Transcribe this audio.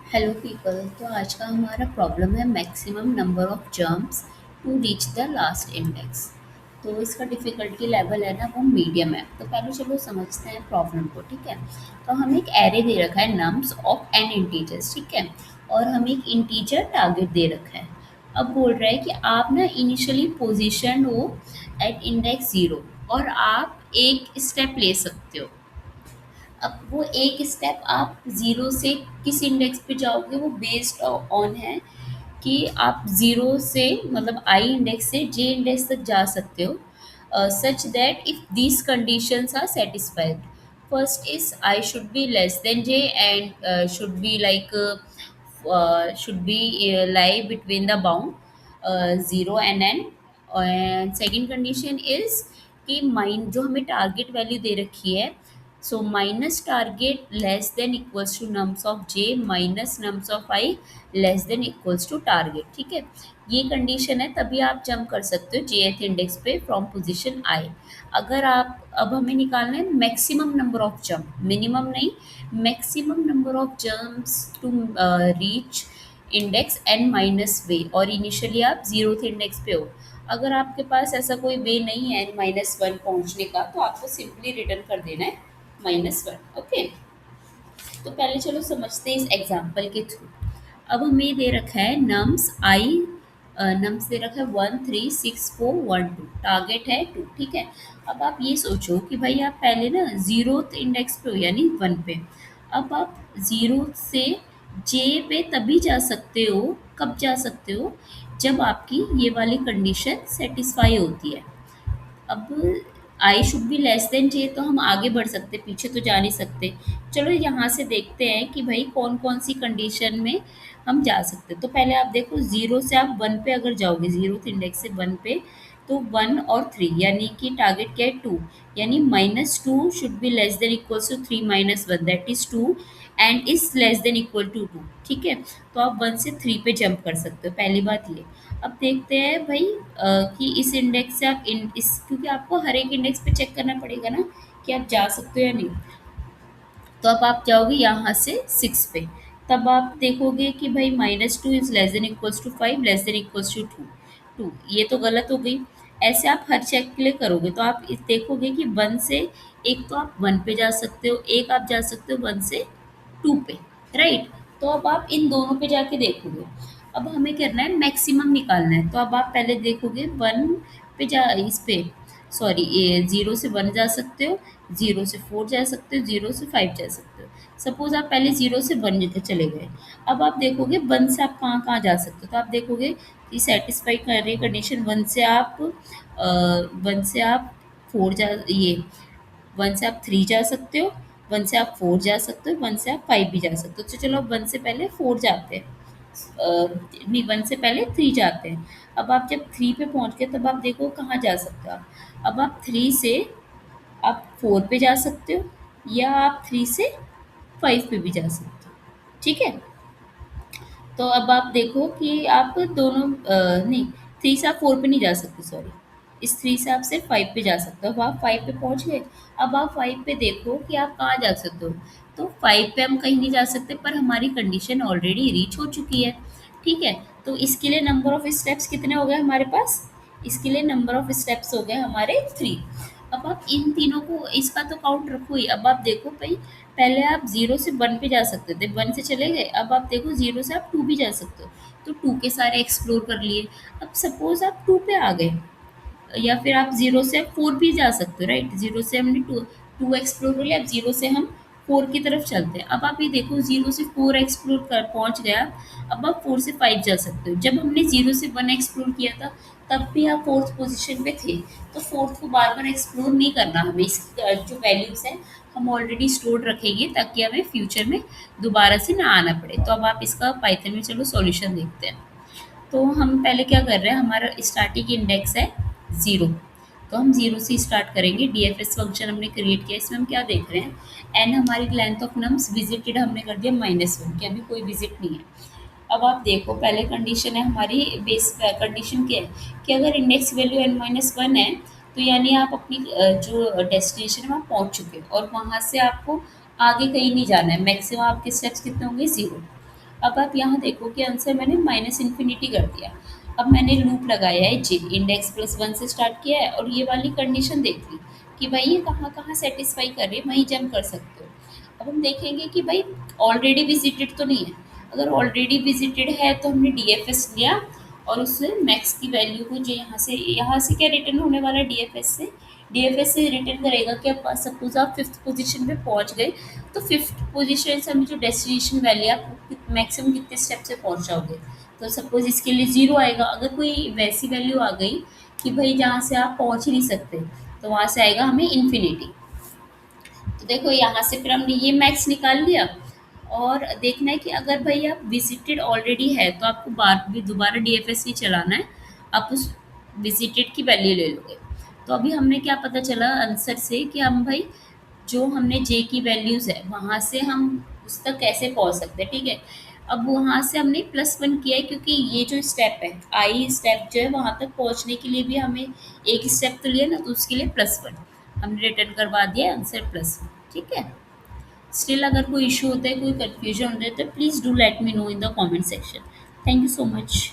Hello people. तो आज का हमारा प्रॉब्लम है maximum number of jumps to reach the last index. तो इसका डिफ़िकल्टी लेवल है ना वो मीडियम है। तो पहले चलो समझते हैं प्रॉब्लम को, ठीक है। तो हमें एक एरे दे रखा है नम्स ऑफ एन इंटीजर्स, ठीक है। और हमें एक इंटीजर टारगेट दे रखा है। अब बोल रहा है कि आप ना इनिशियली पोजिशन हो एट इंडेक्स ज़ीरो और आप एक स्टेप ले सकते हो। अब वो एक स्टेप आप ज़ीरो से किस इंडेक्स पे जाओगे वो बेस्ड ऑन है कि आप ज़ीरो से मतलब आई इंडेक्स से जे इंडेक्स तक जा सकते हो, such that if these conditions are satisfied. First is I should be less than J and should be like should be lie between the bound 0 and n। And second condition is कि माइन जो हमें target value दे रखी है, so minus target less than equals to nums of J minus nums of I less than equals to target, ठीक है। ये कंडीशन है तभी आप जंप कर सकते हो जेथ इंडेक्स पे फ्रॉम पोजीशन आई। अगर आप अब हमें निकालना है maximum number of jump, minimum नहीं, maximum number of jumps to reach index N minus way, और इनिशियली आप जीरोथ इंडेक्स पे हो। अगर आपके पास ऐसा कोई वे नहीं है एन माइनस वन पहुँचने का तो आपको सिंपली रिटर्न कर देना है माइनस वन, ओके। तो पहले चलो समझते हैं इस एग्जाम्पल के थ्रू। अब हमें दे रखा है नम्स आई, नम्स दे रखा है 1 3 6 4 1 2, टारगेट है 2, ठीक है। अब आप ये सोचो कि भाई आप पहले ना जीरोथ इंडेक्स पे हो यानी 1 पे। अब आप जीरो से जे पे तभी जा सकते हो, कब जा सकते हो, जब आपकी ये वाली कंडीशन सेटिस्फाई होती है। अब I should be less than J तो हम आगे बढ़ सकते, पीछे तो जा नहीं सकते। चलो यहाँ से देखते हैं कि भाई कौन कौन सी कंडीशन में हम जा सकते। तो पहले आप देखो ज़ीरो से आप वन पे अगर जाओगे, ज़ीरो इंडेक्स से वन पे, तो वन और थ्री यानी कि टारगेट क्या है टू, यानी minus two should be less than equals to three minus one that is two and is less than equal to two, ठीक है। तो आप वन से थ्री पे जंप कर सकते हो, पहली बात ये। अब देखते हैं भाई कि इस इंडेक्स से आप इन इस क्योंकि आपको हर एक इंडेक्स पे चेक करना पड़ेगा ना कि आप जा सकते हो या नहीं। तो अब आप जाओगे यहाँ से सिक्स पे, तब आप देखोगे कि भाई minus two is less than equals to five less than equals to two, two ये तो गलत हो गई। ऐसे आप हर चेक के लिए करोगे तो आप देखोगे कि वन से एक तो आप वन पे जा सकते हो, एक आप जा सकते हो वन से टू पे, राइट। तो अब आप इन दोनों पे जाके देखोगे। अब हमें करना है मैक्सिमम निकालना है, तो अब आप पहले देखोगे वन पे जा इस पे, सॉरी ये ज़ीरो से वन जा सकते हो, ज़ीरो से फोर जा सकते हो, ज़ीरो से फाइव जा सकते हो। सपोज आप पहले ज़ीरो से वन चले गए। अब आप देखोगे वन से आप कहाँ कहाँ जा सकते हो, तो आप देखोगे कि सेटिस्फाई कर रही कंडीशन वन से आप वन से आप फोर जा ये वन से आप थ्री जा सकते हो, वन से आप फोर जा सकते हो, वन से आप फाइव भी जा सकते हो। तो चलो अब वन से पहले फोर जाते हैं, नहीं वन से पहले थ्री जाते हैं। अब आप जब थ्री पे पहुंच गए तब आप देखो कहाँ जा सकते हो आप। अब आप थ्री से आप फोर पे जा सकते हो या आप थ्री से फाइव पे भी जा सकते हो, ठीक है। तो अब आप देखो कि आप दोनों नहीं, थ्री से आप फोर पे नहीं जा सकते, सॉरी, इस थ्री से आप सिर्फ फाइव पे जा सकते हो। अब आप फाइव पे पहुंच गए। अब आप फाइव पे देखो कि आप कहाँ जा सकते हो। तो फाइव पे हम कहीं नहीं जा सकते पर हमारी कंडीशन ऑलरेडी रीच हो चुकी है, ठीक है। तो इसके लिए नंबर ऑफ स्टेप्स कितने हो गए हमारे पास, इसके लिए नंबर ऑफ स्टेप्स हो गए हमारे थ्री। अब आप इन तीनों को इसका तो काउंट रखो ही। अब आप देखो भाई पहले आप ज़ीरो से वन पे जा सकते थे, वन से चले गए। अब आप देखो ज़ीरो से आप टू भी जा सकते हो, तो टू के सारे एक्सप्लोर कर लिए। अब सपोज़ आप टू पे आ गए, या फिर आप ज़ीरो से आप फोर भी जा सकते हो, राइट। ज़ीरो से हमने टू टू एक्सप्लोर कर लिया, अब ज़ीरो से हम फोर की तरफ चलते हैं। अब आप ये देखो ज़ीरो से फोर एक्सप्लोर कर पहुंच गया। अब आप फोर से फाइव जा सकते हो। जब हमने ज़ीरो से वन एक्सप्लोर किया था तब भी आप फोर्थ पोजीशन पे थे, तो फोर्थ को बार बार एक्सप्लोर नहीं करना हमें। इस जो वैल्यूज़ हैं हम ऑलरेडी स्टोर रखेंगे ताकि हमें फ्यूचर में दोबारा से ना आना पड़े। तो अब आप इसका पाइथन में चलो सॉल्यूशन देखते हैं। तो हम पहले क्या कर रहे हैं, हमारा स्टार्टिंग इंडेक्स है ज़ीरो, तो हम ज़ीरो से स्टार्ट करेंगे। डीएफएस फंक्शन हमने क्रिएट किया, इसमें हम क्या देख रहे हैं, एन हमारी लेंथ ऑफ नम्स, विजिटेड हमने कर दिया माइनस वन, कि अभी कोई विजिट नहीं है। अब आप देखो पहले कंडीशन है हमारी, बेस कंडीशन क्या है कि अगर index value N minus one है तो यानी आप अपनी जो डेस्टिनेशन है वहाँ पहुँच चुके हो और वहाँ से आपको आगे कहीं नहीं जाना है। मैक्सिमम आपके स्टेप्स कितने होंगे, ज़ीरो। अब आप यहाँ देखो कि आंसर मैंने माइनस इन्फिनिटी कर दिया। अब मैंने लूप लगाया है जे, इंडेक्स प्लस वन से स्टार्ट किया है और ये वाली कंडीशन देख ली कि भाई ये कहाँ कहाँ सेटिस्फाई करे, वहीं जंप कर सकते हो। अब हम देखेंगे कि भाई ऑलरेडी विजिटेड तो नहीं है। अगर ऑलरेडी विजिटेड है तो हमने डीएफएस लिया और उससे मैक्स की वैल्यू को, जो यहाँ से क्या रिटर्न होने वाला है डीएफएस से रिटर्न करेगा कि आप सपोज आप फिफ्थ पोजीशन पे पहुंच गए, तो फिफ्थ पोजीशन से हमें जो डेस्टिनेशन वैल्यू है आप मैक्सिमम कितने स्टेप से पहुंच जाओगे। तो सपोज इसके लिए ज़ीरो आएगा। अगर कोई वैसी वैल्यू आ गई कि भाई जहाँ से आप पहुंच ही नहीं सकते, तो वहाँ से आएगा हमें इन्फिनिटी। तो देखो यहाँ से फिर हमने ये मैक्स निकाल लिया। और देखना है कि अगर भाई आप विजिटेड ऑलरेडी है तो आपको बार भी दोबारा डीएफएस नहीं चलाना है, आप उस विजिटेड की वैल्यू ले लोगे। तो अभी हमने क्या पता चला आंसर से कि हम भाई जो हमने जे की वैल्यूज़ है वहाँ से हम उस तक कैसे पहुँच सकते हैं, ठीक है। अब वहाँ से हमने प्लस वन किया है क्योंकि ये जो स्टेप है, आई स्टेप जो है वहाँ तक पहुँचने के लिए भी हमें एक स्टेप तो लिया ना, तो उसके लिए प्लस वन हमने रिटर्न करवा दिया आंसर प्लस वन, ठीक है। स्टिल अगर कोई इशू होता है, कोई कन्फ्यूजन होता है, तो please do let me know in the comment section. Thank you so much.